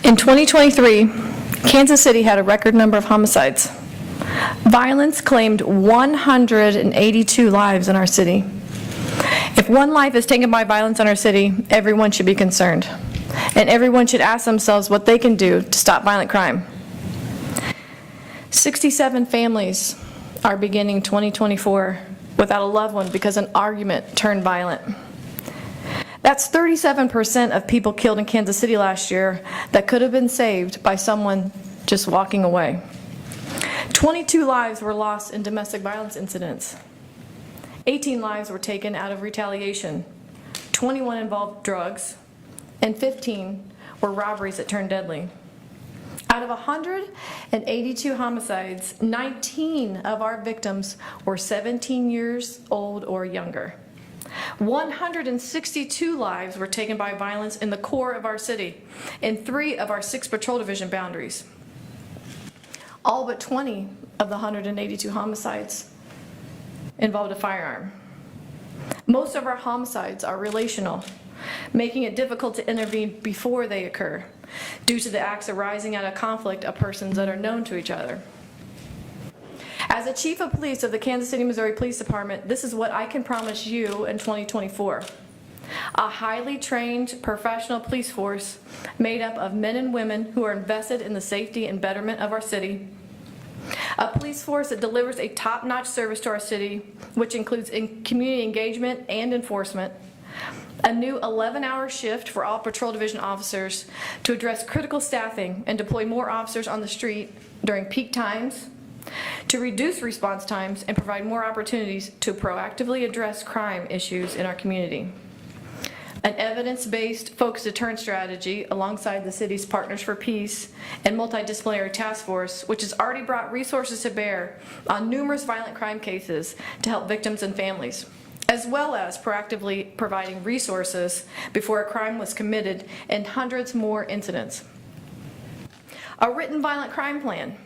In 2023, Kansas City had a record number of homicides. Violence claimed 182 lives in our city. If one life is taken by violence in our city, everyone should be concerned. And everyone should ask themselves what they can do to stop violent crime. 67 families are beginning 2024 without a loved one because an argument turned violent. That's 37% of people killed in Kansas City last year that could have been saved by someone just walking away. 22 lives were lost in domestic violence incidents. 18 lives were taken out of retaliation. 21 involved drugs, and 15 were robberies that turned deadly. Out of 182 homicides, 19 of our victims were 17 years old or younger. 162 lives were taken by violence in the core of our city, in 3 of our 6 patrol division boundaries. All but 20 of the 182 homicides involved a firearm. Most of our homicides are relational, making it difficult to intervene before they occur, due to the acts arising out of conflict of persons that are known to each other. As a chief of police of the Kansas City, Missouri Police Department, this is what I can promise you in 2024. A highly trained professional police force made up of men and women who are invested in the safety and betterment of our city. A police force that delivers a top-notch service to our city, which includes community engagement and enforcement. A new 11-hour shift for all patrol division officers to address critical staffing and deploy more officers on the street during peak times, to reduce response times and provide more opportunities to proactively address crime issues in our community. An evidence-based focused deterrent strategy alongside the city's Partners for Peace and multidisciplinary task force, which has already brought resources to bear on numerous violent crime cases to help victims and families, as well as proactively providing resources before a crime was committed in hundreds more incidents. A written violent crime plan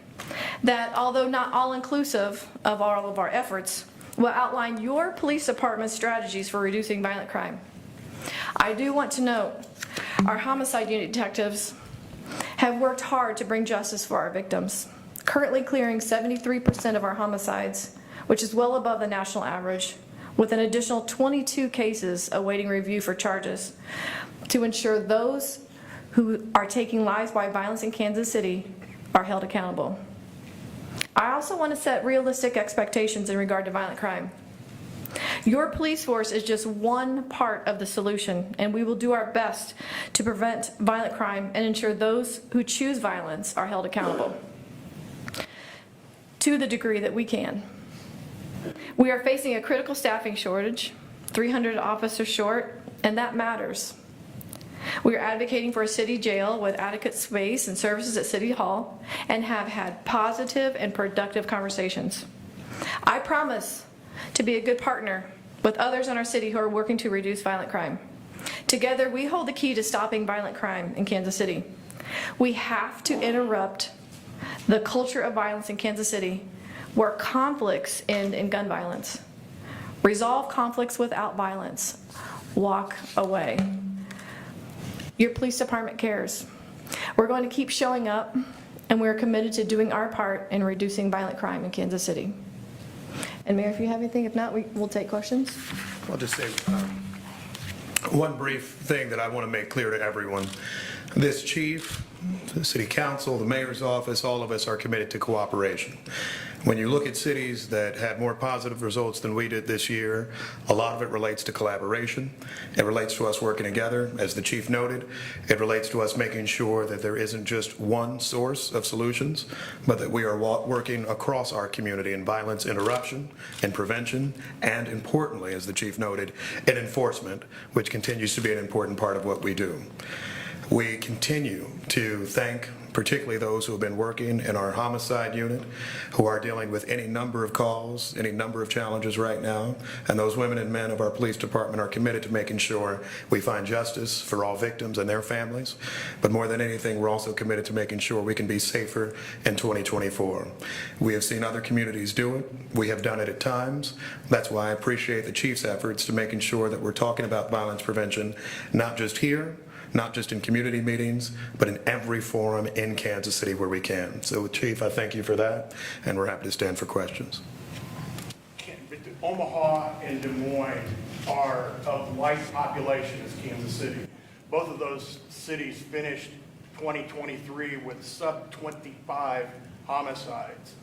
that, although not all-inclusive of all of our efforts, will outline your police department's strategies for reducing violent crime. I do want to note, our homicide unit detectives have worked hard to bring justice for our victims, currently clearing 73% of our homicides, which is well above the national average, with an additional 22 cases awaiting review for charges to ensure those who are taking lives by violence in Kansas City are held accountable. I also want to set realistic expectations in regard to violent crime. Your police force is just one part of the solution, and we will do our best to prevent violent crime and ensure those who choose violence are held accountable to the degree that we can. We are facing a critical staffing shortage, 300 officers short, and that matters. We are advocating for a city jail with adequate space and services at City Hall and have had positive and productive conversations. I promise to be a good partner with others in our city who are working to reduce violent crime. Together, we hold the key to stopping violent crime in Kansas City. We have to interrupt the culture of violence in Kansas City where conflicts end in gun violence. Resolve conflicts without violence. Walk away. Your police department cares. We're going to keep showing up, and we're committed to doing our part in reducing violent crime in Kansas City. And Mayor, if you have anything, if not, we'll take questions. I'll just say one brief thing that I want to make clear to everyone. This chief, the city council, the mayor's office, all of us are committed to cooperation. When you look at cities that had more positive results than we did this year, a lot of it relates to collaboration. It relates to us working together, as the chief noted. It relates to us making sure that there isn't just one source of solutions, but that we are working across our community in violence interruption, in prevention, and importantly, as the chief noted, in enforcement, which continues to be an important part of what we do. We continue to thank particularly those who have been working in our homicide unit, who are dealing with any number of calls, any number of challenges right now, and those women and men of our police department are committed to making sure we find justice for all victims and their families. But more than anything, we're also committed to making sure we can be safer in 2024. We have seen other communities do it. We have done it at times. That's why I appreciate the chief's efforts to making sure that we're talking about violence prevention, not just here, not just in community meetings, but in every forum in Kansas City where we can. So Chief, I thank you for that, and we're happy to stand for questions. Omaha and Des Moines are of like population as Kansas City. Both of those cities finished 2023 with sub-25 homicides.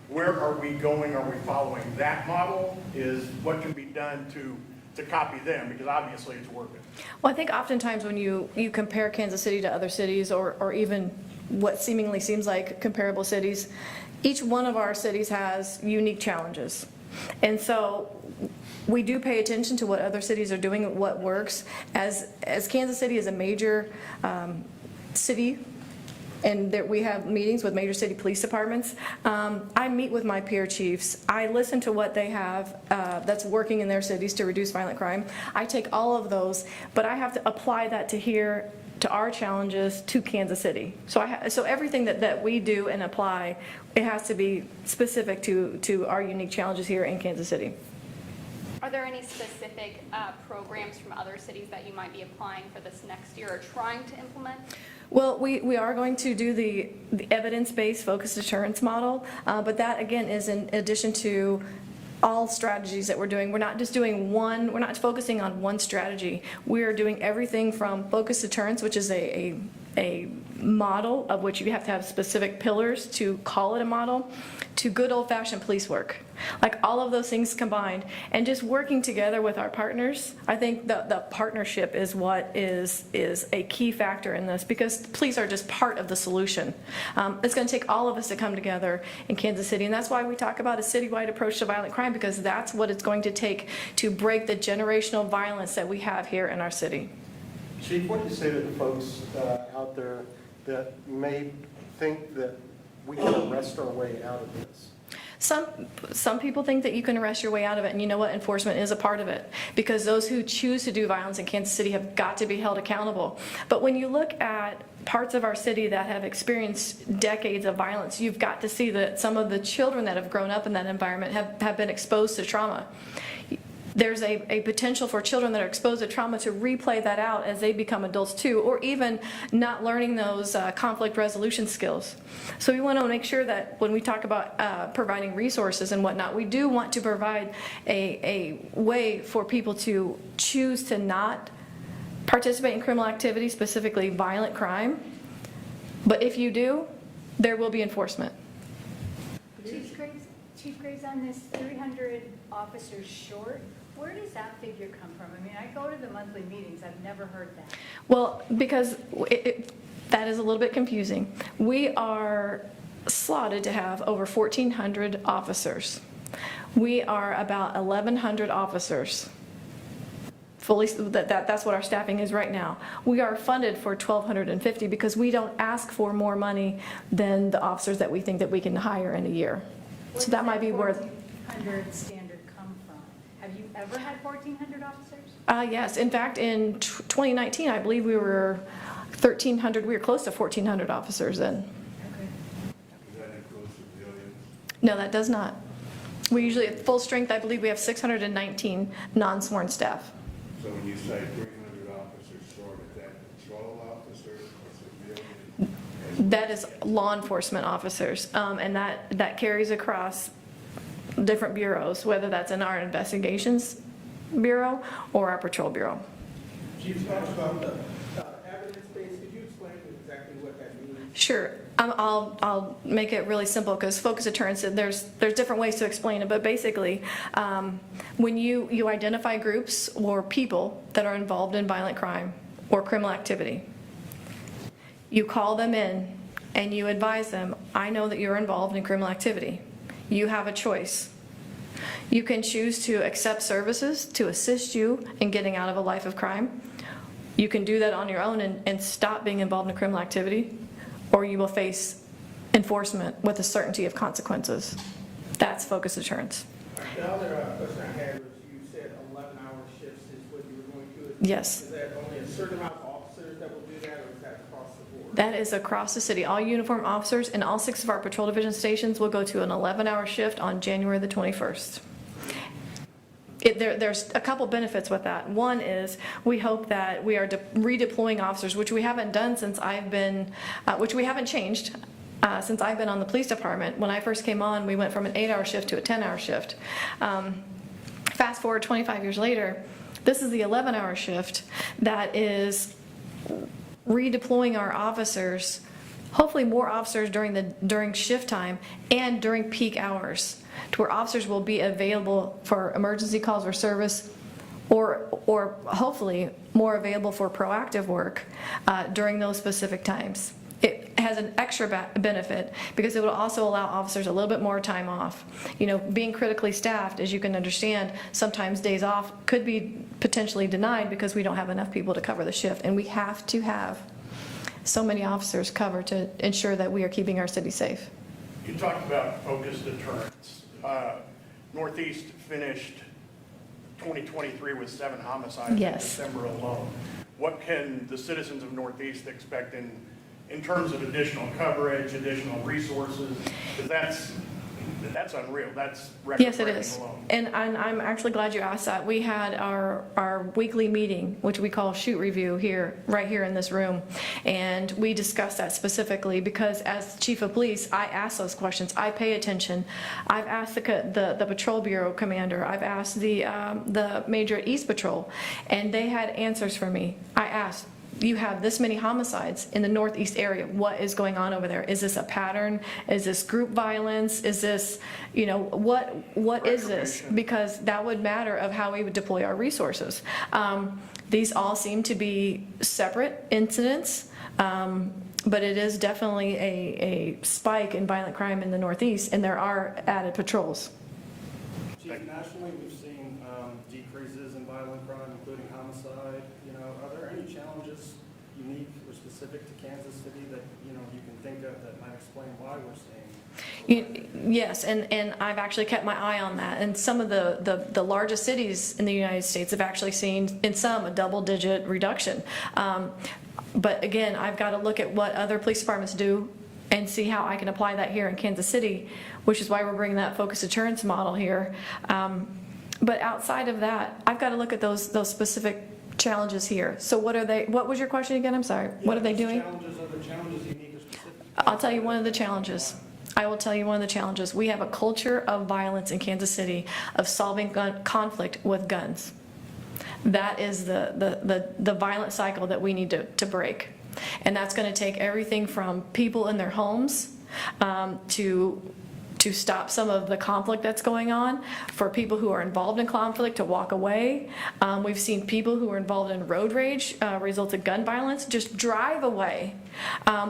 Where are we going? Are we following that model? Is what can be done to copy them? Because obviously it's working. Well, I think oftentimes when you compare Kansas City to other cities or even what seemingly seems like comparable cities, each one of our cities has unique challenges. And so we do pay attention to what other cities are doing, what works. As Kansas City is a major city, and that we have meetings with major city police departments, I meet with my peer chiefs. I listen to what they have that's working in their cities to reduce violent crime. I take all of those, but I have to apply that to here, to our challenges, to Kansas City. So everything that we do and apply, it has to be specific to our unique challenges here in Kansas City. Are there any specific programs from other cities that you might be applying for this next year or trying to implement? Well, we are going to do the evidence-based focused deterrence model, but that again is in addition to all strategies that we're doing. We're not just doing one, we're not focusing on one strategy. We are doing everything from focused deterrence, which is a model of which you have to have specific pillars to call it a model, to good old-fashioned police work. Like all of those things combined and just working together with our partners. I think the partnership is what is a key factor in this, because police are just part of the solution. It's going to take all of us to come together in Kansas City, and that's why we talk about a citywide approach to violent crime, because that's what it's going to take to break the generational violence that we have here in our city. Chief, what do you say to the folks out there that may think that we can arrest our way out of this? Some people think that you can arrest your way out of it, and you know what? Enforcement is a part of it, because those who choose to do violence in Kansas City have got to be held accountable. But when you look at parts of our city that have experienced decades of violence, you've got to see that some of the children that have grown up in that environment have been exposed to trauma. There's a potential for children that are exposed to trauma to replay that out as they become adults too, or even not learning those conflict resolution skills. So we want to make sure that when we talk about providing resources and whatnot, we do want to provide a way for people to choose to not participate in criminal activity, specifically violent crime. But if you do, there will be enforcement. Chief Graves, on this 300 officers short, where does that figure come from? I mean, I go to the monthly meetings, I've never heard that. Well, because that is a little bit confusing. We are slotted to have over 1,400 officers. We are about 1,100 officers. Fully, that's what our staffing is right now. We are funded for 1,250 because we don't ask for more money than the officers that we think that we can hire in a year. So that might be where 1,400 standard come from. Have you ever had 1,400 officers? Yes. In fact, in 2019, I believe we were 1,300. We were close to 1,400 officers then. Okay. Does that include civilians? No, that does not. We usually at full strength, I believe we have 619 non-sworn staff. So when you say 300 officers short, is that patrol officers or civilians? That is law enforcement officers, and that carries across different bureaus, whether that's in our investigations bureau or our patrol bureau. Chief, talk about the evidence base. Could you explain exactly what that means? Sure. I'll make it really simple, because focus deterrence, there's different ways to explain it, but basically when you identify groups or people that are involved in violent crime or criminal activity, you call them in and you advise them, I know that you're involved in criminal activity. You have a choice. You can choose to accept services to assist you in getting out of a life of crime. You can do that on your own and stop being involved in criminal activity, or you will face enforcement with the certainty of consequences. That's focus deterrence. The other question I had was, you said 11-hour shifts is what you were going to. Yes. Is that only a certain amount of officers that will do that, or is that across the board? That is across the city. All uniformed officers in all 6 of our patrol division stations will go to an 11-hour shift on January the 21st. There's a couple benefits with that. One is we hope that we are redeploying officers, which we haven't done since I've been, which we haven't changed since I've been on the police department. When I first came on, we went from an 8-hour shift to a 10-hour shift. Fast forward 25 years later, this is the 11-hour shift that is redeploying our officers, hopefully more officers during shift time and during peak hours, to where officers will be available for emergency calls or service, or hopefully more available for proactive work during those specific times. It has an extra benefit because it will also allow officers a little bit more time off. You know, being critically staffed, as you can understand, sometimes days off could be potentially denied because we don't have enough people to cover the shift, and we have to have so many officers covered to ensure that we are keeping our city safe. You talked about focused deterrence. Northeast finished 2023 with 7 homicides Yes. in December alone. What can the citizens of Northeast expect in terms of additional coverage, additional resources? Because that's unreal. That's Yes, it record-breaking is. alone. And I'm actually glad you asked that. We had our weekly meeting, which we call Shoot Review right here in this room. And we discussed that specifically because as chief of police, I ask those questions. I pay attention. I've asked the Patrol Bureau commander. I've asked the major at East Patrol, and they had answers for me. I asked, you have this many homicides in the Northeast area. What is going on over there? Is this a pattern? Is this group violence? Is this, you know, what is this? Because that would matter of how we would deploy our resources. These all seem to be separate incidents, but it is definitely a spike in violent crime in the Northeast, and there are added patrols. Chief, nationally, we've seen decreases in violent crime, including homicide. You know, are there any challenges unique or specific to Kansas City that, you know, you can think of that might explain why we're seeing? Yes, and I've actually kept my eye on that. And some of the largest cities in the United States have actually seen, in some, a double-digit reduction. But again, I've got to look at what other police departments do and see how I can apply that here in Kansas City, which is why we're bringing that focused deterrence model here. But outside of that, I've got to look at those specific challenges here. So what are they? What was your question again? I'm sorry. What are they doing? Are the challenges unique or specific? I'll tell you one of the challenges. I will tell you one of the challenges. We have a culture of violence in Kansas City of solving conflict with guns. That is the violent cycle that we need to break. And that's going to take everything from people in their homes to stop some of the conflict that's going on, for people who are involved in conflict to walk away. We've seen people who are involved in road rage, results of gun violence, just drive away.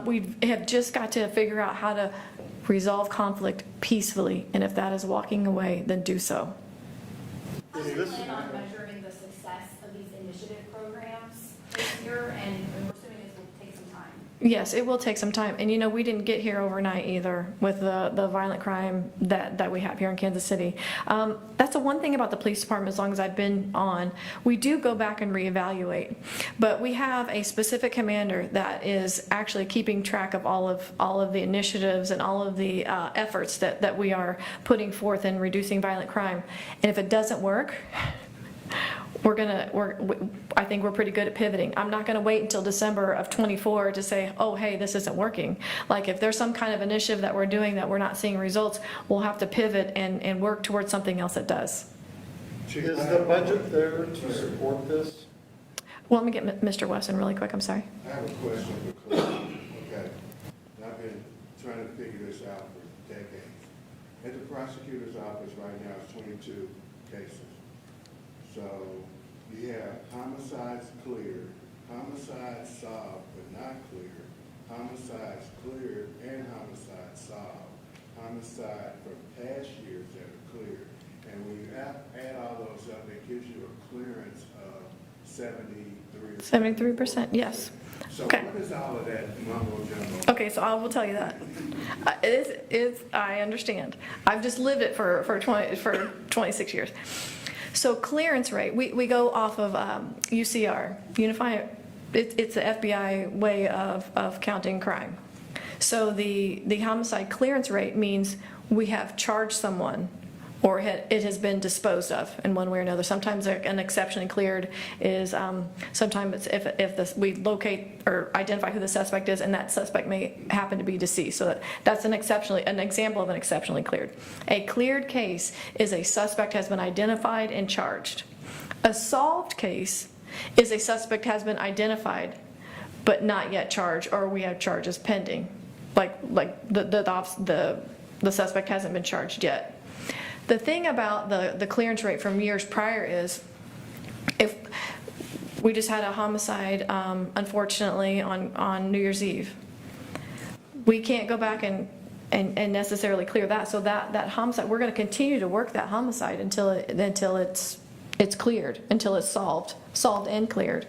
We have just got to figure out how to resolve conflict peacefully, and if that is walking away, then do so. How do you plan on measuring the success of these initiative programs this year, and we're assuming this will take some time? Yes, it will take some time. And you know, we didn't get here overnight either with the violent crime that we have here in Kansas City. That's the one thing about the police department, as long as I've been on, we do go back and reevaluate. But we have a specific commander that is actually keeping track of all of the initiatives and all of the efforts that we are putting forth in reducing violent crime. And if it doesn't work, I think we're pretty good at pivoting. I'm not going to wait until December of '24 to say, oh, hey, this isn't working. Like, if there's some kind of initiative that we're doing that we're not seeing results, we'll have to pivot and work towards something else that does. Is the budget there to support this? Well, let me get Mr. Wesson really quick. I'm sorry. I have a question for Claire. Okay. I've been trying to figure this out for decades. At the prosecutor's office right now, it's 22 cases. So you have homicides cleared, homicides solved but not cleared, homicides cleared and homicides solved, homicide from past years that are cleared. And when you add all those up, it gives you a clearance of 73%. 73%, yes. So Okay. what is all of that mumbo jumbo? Okay, so I will tell you that. I understand. I've just lived it for 26 years. So clearance rate, we go off of UCR, it's the FBI way of counting crime. So the homicide clearance rate means we have charged someone or it has been disposed of in one way or another. Sometimes an exceptionally cleared is, sometimes if we locate or identify who the suspect is, and that suspect may happen to be deceased. So that's an example of an exceptionally cleared. A cleared case is a suspect has been identified and charged. A solved case is a suspect has been identified but not yet charged, or we have charges pending. Like the suspect hasn't been charged yet. The thing about the clearance rate from years prior is, if we just had a homicide, unfortunately, on New Year's Eve, we can't go back and necessarily clear that. So that homicide, we're going to continue to work that homicide until it's cleared, until it's solved and cleared.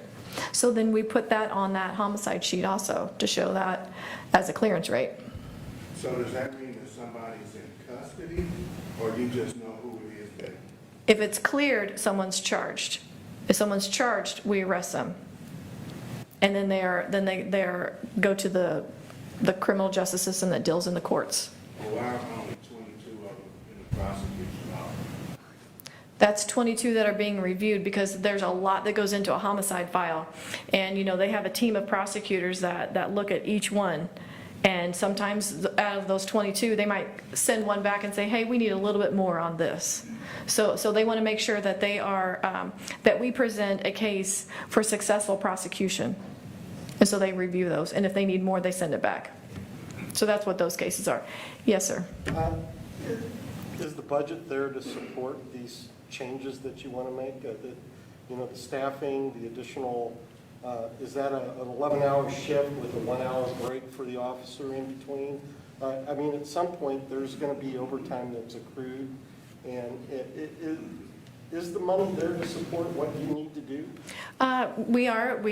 So then we put that on that homicide sheet also to show that as a clearance rate. So does that mean that somebody's in custody, or you just know who it is that? If it's cleared, someone's charged. If someone's charged, we arrest them. And then they go to the criminal justice system that deals in the courts. Well, why are only 22 of them in the prosecutor's office? That's 22 that are being reviewed, because there's a lot that goes into a homicide file. And, they have a team of prosecutors that look at each one. And sometimes out of those 22, they might send one back and say, hey, we need a little bit more on this. So they want to make sure that they are, that we present a case for successful prosecution. And so they review those. And if they need more, they send it back. So that's what those cases are. Yes, sir. Is the budget there to support these changes that you want to make? The staffing, the additional, is that an 11-hour shift with a 1-hour break for the officer in between? At some point, there's going to be overtime that's accrued, and is the money there to support what you need to do? We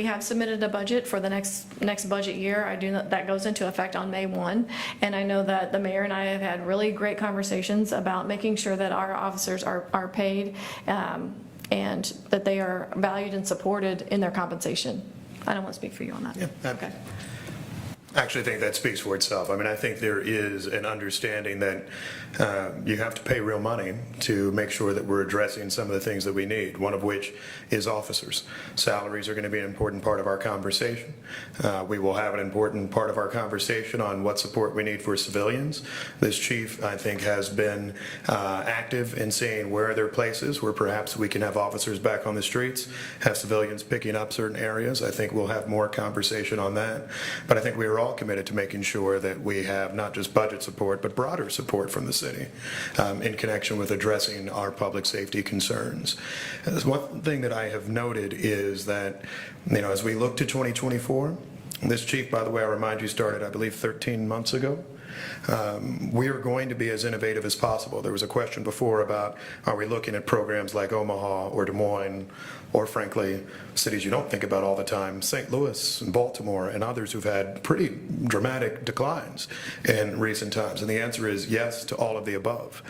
have submitted a budget for the next budget year. I do know that goes into effect on May 1, and I know that the mayor and I have had really great conversations about making sure that our officers are paid, and that they are valued and supported in their compensation. I don't want to speak for you on that. Yeah. Okay. I actually think that speaks for itself. I think there is an understanding that you have to pay real money to make sure that we're addressing some of the things that we need, one of which is officers. Salaries are going to be an important part of our conversation. We will have an important part of our conversation on what support we need for civilians. This chief, I think, has been active in seeing where are there places where perhaps we can have officers back on the streets, have civilians picking up certain areas. I think we'll have more conversation on that. But I think we are all committed to making sure that we have not just budget support, but broader support from the city in connection with addressing our public safety concerns. One thing that I have noted is that, as we look to 2024, this chief, by the way, I remind you, started, I believe, 13 months ago. We are going to be as innovative as possible. There was a question before about, are we looking at programs like Omaha or Des Moines, or frankly, cities you don't think about all the time, St. Louis and Baltimore and others who've had pretty dramatic declines in recent times? And the answer is yes to all of the above.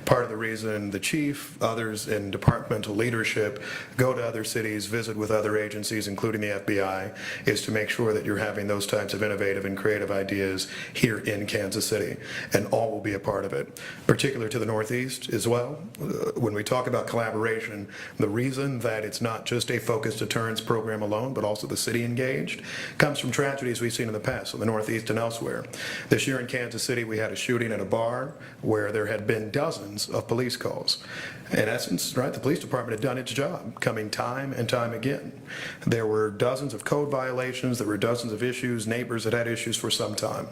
Part of the reason the chief, others in departmental leadership go to other cities, visit with other agencies, including the FBI, is to make sure that you're having those types of innovative and creative ideas here in Kansas City, and all will be a part of it, particular to the Northeast as well. When we talk about collaboration, the reason that it's not just a focused deterrence program alone, but also the city engaged, comes from tragedies we've seen in the past in the Northeast and elsewhere. This year in Kansas City, we had a shooting at a bar where there had been dozens of police calls. In essence, right, the police department had done its job, coming time and time again. There were dozens of code violations, there were dozens of issues, neighbors that had issues for some time.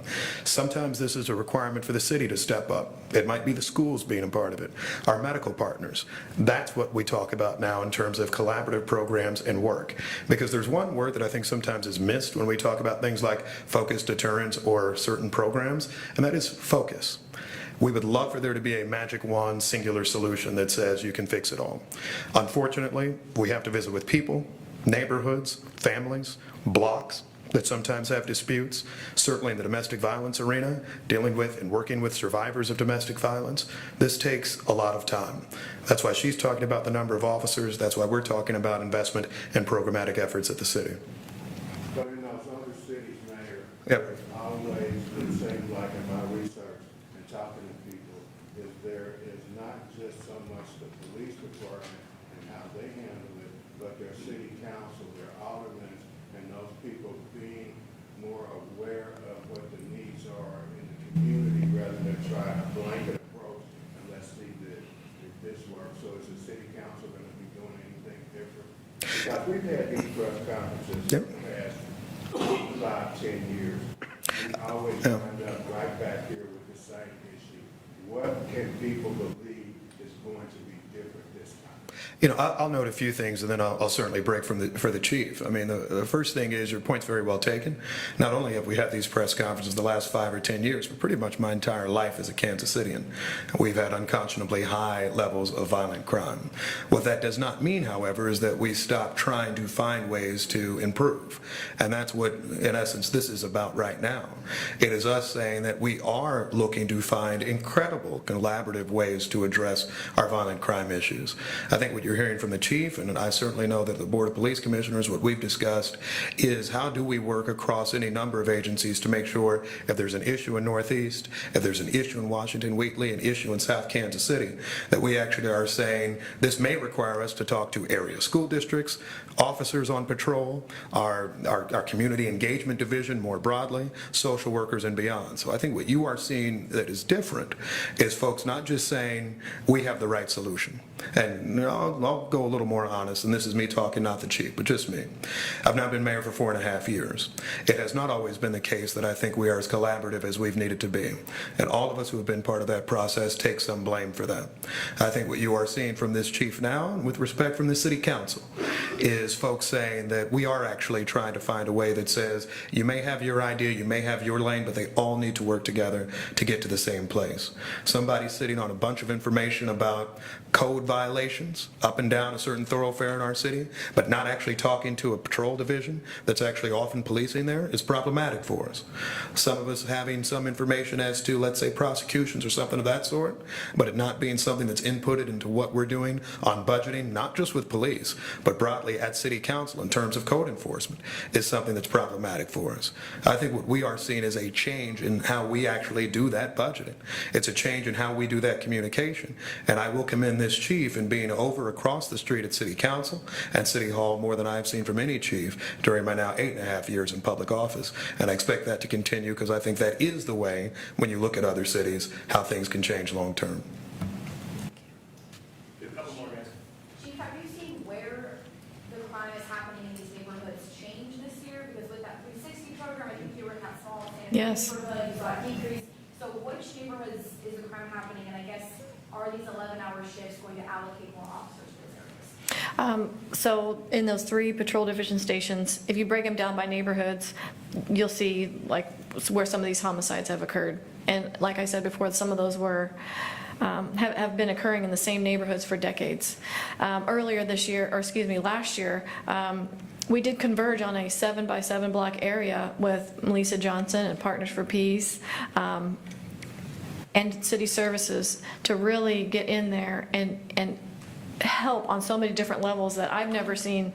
Sometimes this is a requirement for the city to step up. It might be the schools being a part of it, our medical partners. That's what we talk about now in terms of collaborative programs and work. Because there's one word that I think sometimes is missed when we talk about things like focused deterrence or certain programs, and that is focus. We would love for there to be a magic wand, singular solution that says you can fix it all. Unfortunately, we have to visit with people, neighborhoods, families, blocks that sometimes have disputes, certainly in the domestic violence arena, dealing with and working with survivors of domestic violence. This takes a lot of time. That's why she's talking about the number of officers. That's why we're talking about investment and programmatic efforts at the city. But in those other cities, Mayor, Yep. there's always, it seems like in my research and talking to people, is there is not just so much the police department and how they handle it, but their city council, their aldermen, and those people being more aware of what the needs are in the community rather than try a blanket approach and let's see if this works. So is the city council going to be doing anything different? Because we've had these press conferences for the past 5, 10 years. We always wind up right back here with the same issue. What can people believe is going to be different this time? You know, I'll note a few things, and then I'll certainly break for the chief. I mean, the first thing is, your point's very well taken. Not only have we had these press conferences the last 5 or 10 years, but pretty much my entire life as a Kansas Citian, we've had unconscionably high levels of violent crime. What that does not mean, however, is that we stop trying to find ways to improve. And that's what, in essence, this is about right now. It is us saying that we are looking to find incredible collaborative ways to address our violent crime issues. I think what you're hearing from the chief, and I certainly know that the Board of Police Commissioners, what we've discussed is how do we work across any number of agencies to make sure if there's an issue in Northeast, if there's an issue in Washington Wheatley, an issue in South Kansas City, that we actually are saying this may require us to talk to area school districts, officers on patrol, our community engagement division more broadly, social workers and beyond. So I think what you are seeing that is different is folks not just saying we have the right solution. And I'll go a little more honest, and this is me talking, not the chief, but just me. I've now been mayor for 4.5 years. It has not always been the case that I think we are as collaborative as we've needed to be. And all of us who have been part of that process take some blame for that. I think what you are seeing from this chief now, and with respect from the city council, is folks saying that we are actually trying to find a way that says you may have your idea, you may have your lane, but they all need to work together to get to the same place. Somebody's sitting on a bunch of information about code violations up and down a certain thoroughfare in our city, but not actually talking to a patrol division that's actually often policing there is problematic for us. Some of us having some information as to, let's say, prosecutions or something of that sort, but it not being something that's inputted into what we're doing on budgeting, not just with police, but broadly at city council in terms of code enforcement, is something that's problematic for us. I think what we are seeing is a change in how we actually do that budgeting. It's a change in how we do that communication. And I will commend this chief in being over across the street at city council and city hall more than I've seen from any chief during my now 8.5 years in public office. And I expect that to continue because I think that is the way, when you look at other cities, how things can change long term. A couple more, guys. Chief, have you seen where the crime is happening in these neighborhoods change this year? Because with that 360 program, I think you were in that small Santa Fe Yes. neighborhood, you saw a decrease. So which neighborhoods is the crime happening? And I guess, are these 11-hour shifts going to allocate more officers to those areas? So in those 3 patrol division stations, if you break them down by neighborhoods, you'll see like where some of these homicides have occurred. And like I said before, some of those were have been occurring in the same neighborhoods for decades. Earlier this year, or excuse me, last year, we did converge on a 7x7 block area with Melissa Johnson and Partners for Peace and city services to really get in there and help on so many different levels that I've never seen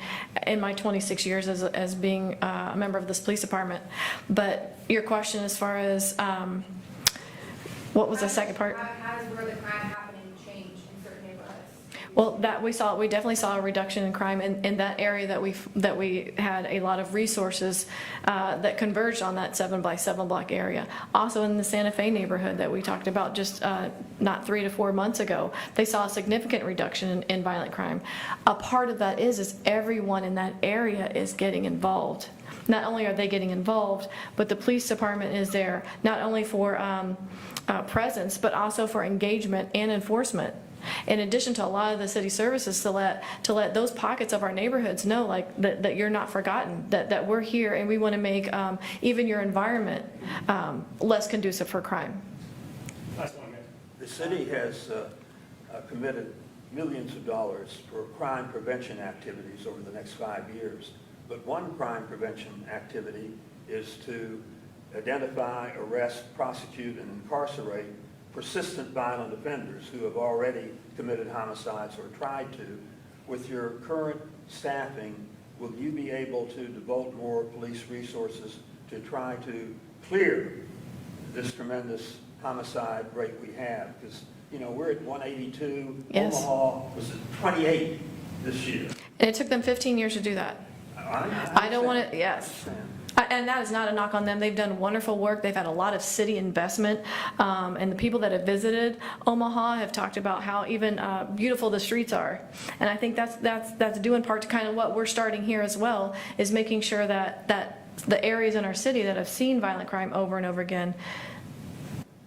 in my 26 years as being a member of this police department. But your question as far as, what was the second part? How does where the crime happening change in certain neighborhoods? Well, that we definitely saw a reduction in crime in that area that we had a lot of resources that converged on that 7x7 block area. Also in the Santa Fe neighborhood that we talked about just not 3 to 4 months ago, they saw a significant reduction in violent crime. A part of that is everyone in that area is getting involved. Not only are they getting involved, but the police department is there not only for presence, but also for engagement and enforcement. In addition to a lot of the city services to let those pockets of our neighborhoods know like that you're not forgotten, that we're here and we want to make even your environment less conducive for crime. Last one, guys. The city has committed millions of dollars for crime prevention activities over the next 5 years. But one crime prevention activity is to identify, arrest, prosecute, and incarcerate persistent violent offenders who have already committed homicides or tried to. With your current staffing, will you be able to devote more police resources to try to clear this tremendous homicide rate we have? Because you know, we're at 182. Yes. Omaha was at 28 this year. And it took them 15 years to do that. I don't want to, yes. And that is not a knock on them. They've done wonderful work. They've had a lot of city investment. And the people that have visited Omaha have talked about how even beautiful the streets are. And I think that's due in part to kind of what we're starting here as well, is making sure that the areas in our city that have seen violent crime over and over again,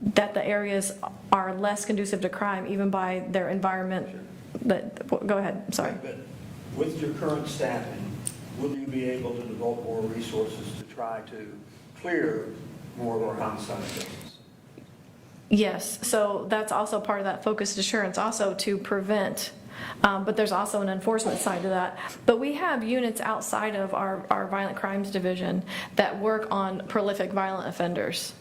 that the areas are less conducive to crime, even by their environment. But go ahead, I'm sorry. But with your current staffing, will you be able to devote more resources to try to clear more of our homicide cases? Yes, so that's also part of that focused assurance, also to prevent, but there's also an enforcement side to that. But we have units outside of our violent crimes division that work on prolific violent offenders,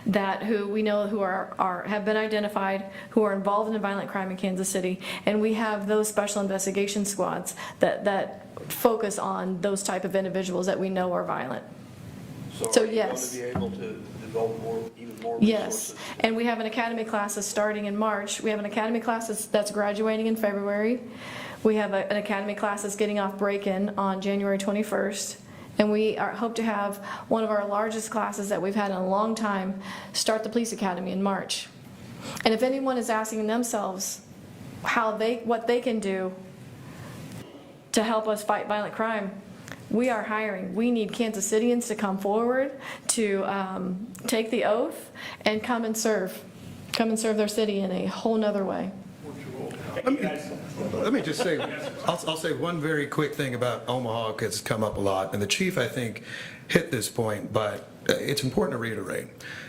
that who we know who have been identified, who are involved in violent crime in Kansas City, and we have those special investigation squads that focus on those type of individuals that we know are violent. So are you yes. going to be able to devote even more Yes, resources? and we have an academy classes starting in March. We have an academy class that's graduating in February. We have an academy class that's getting off break-in on January 21st. And we hope to have one of our largest classes that we've had in a long time start the police academy in March. And if anyone is asking themselves what they can do to help us fight violent crime, we are hiring. We need Kansas Cityans to come forward to take the oath and come and serve their city in a whole nother way. Let me just say, I'll say one very quick thing about Omaha, because it's come up a lot, and the chief, I think, hit this point, but it's important to reiterate.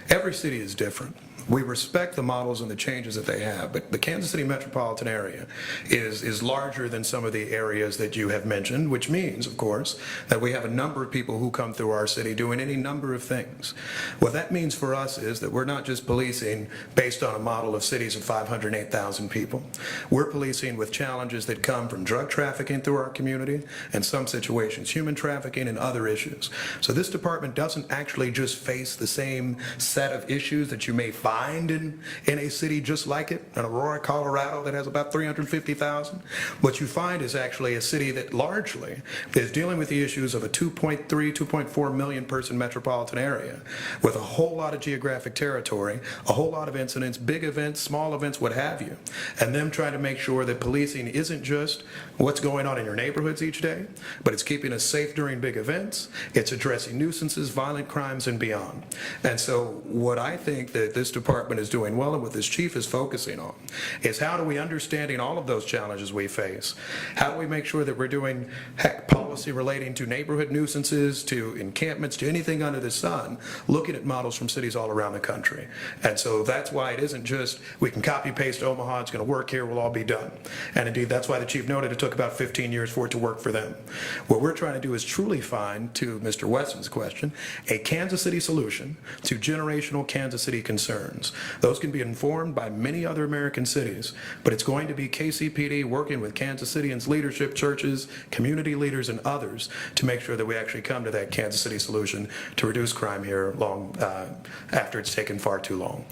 Every city is different. We respect the models and the changes that they have, but the Kansas City metropolitan area is larger than some of the areas that you have mentioned, which means, of course, that we have a number of people who come through our city doing any number of things. What that means for us is that we're not just policing based on a model of cities of 508,000 people. We're policing with challenges that come from drug trafficking through our community, and some situations, human trafficking and other issues. So this department doesn't actually just face the same set of issues that you may find in a city just like it, in Aurora, Colorado, that has about 350,000. What you find is actually a city that largely is dealing with the issues of a 2.3, 2.4 million person metropolitan area with a whole lot of geographic territory, a whole lot of incidents, big events, small events, what have you, and them trying to make sure that policing isn't just what's going on in your neighborhoods each day, but it's keeping us safe during big events, it's addressing nuisances, violent crimes, and beyond. And so what I think that this department is doing well, and what this chief is focusing on, is how do we, understanding all of those challenges we face, how do we make sure that we're doing policy relating to neighborhood nuisances, to encampments, to anything under the sun, looking at models from cities all around the country. And so that's why it isn't just we can copy paste Omaha, it's going to work here, we'll all be done. And indeed, that's why the chief noted it took about 15 years for it to work for them. What we're trying to do is truly find, to Mr. Wesson's question, a Kansas City solution to generational Kansas City concerns. Those can be informed by many other American cities, but it's going to be KCPD working with Kansas Cityans leadership, churches, community leaders, and others to make sure that we actually come to that Kansas City solution to reduce crime here long after it's taken far too long.